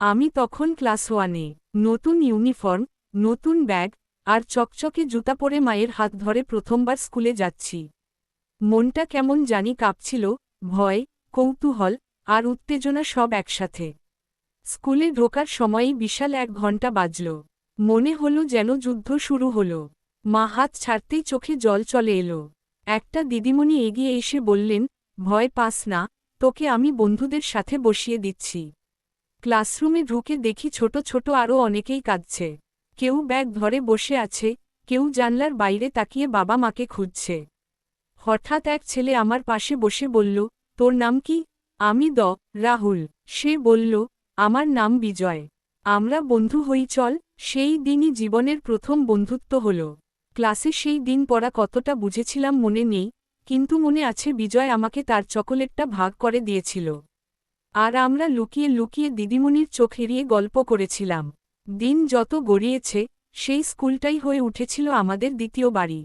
আমি তখন ক্লাস 1-এ। নতুন ইউনিফর্ম, নতুন ব্যাগ, আর চকচকে জুতা পরে মায়ের হাত ধরে প্রথমবার স্কুলে যাচ্ছি। মনটা কেমন জানি কাঁপছিল, ভয়, কৌতূহল, আর উত্তেজনা সব একসাথে। স্কুলে ঢোকার সময়ই বিশাল 1 ঘণ্টা বাজল। মনে হলো যেন যুদ্ধ শুরু হলো। মা হাত ছাড়তেই চোখে জল চলে এলো। একটা দিদিমণি এগিয়ে এসে বললেন, ভয় পাস না, তোকে আমি বন্ধুদের সাথে বসিয়ে দিচ্ছি। ক্লাসরুমে ঢুকে দেখি ছোট ছোট আরও অনেকেই কাঁদছে। কেউ ব্যাগ ধরে বসে আছে, কেউ জানলার বাইরে তাকিয়ে বাবা মাকে খুঁজছে। হঠাৎ এক ছেলে আমার পাশে বসে বলল, তোর নাম কি? আমি রাহুল। সে বলল, আমার নাম বিজয়। আমরা বন্ধু হই চল। সেই দিনই জীবনের প্রথম বন্ধুত্ব হল। ক্লাসে সেই দিন পড়া কতটা বুঝেছিলাম মনে নেই, কিন্তু মনে আছে বিজয় আমাকে তার চকোলেটটা ভাগ করে দিয়েছিল। আর আমরা লুকিয়ে লুকিয়ে দিদিমণির চোখ এড়িয়ে গল্প করেছিলাম। দিন যত গড়িয়েছে, সেই স্কুলটাই হয়ে উঠেছিল আমাদের দ্বিতীয় বাড়ি।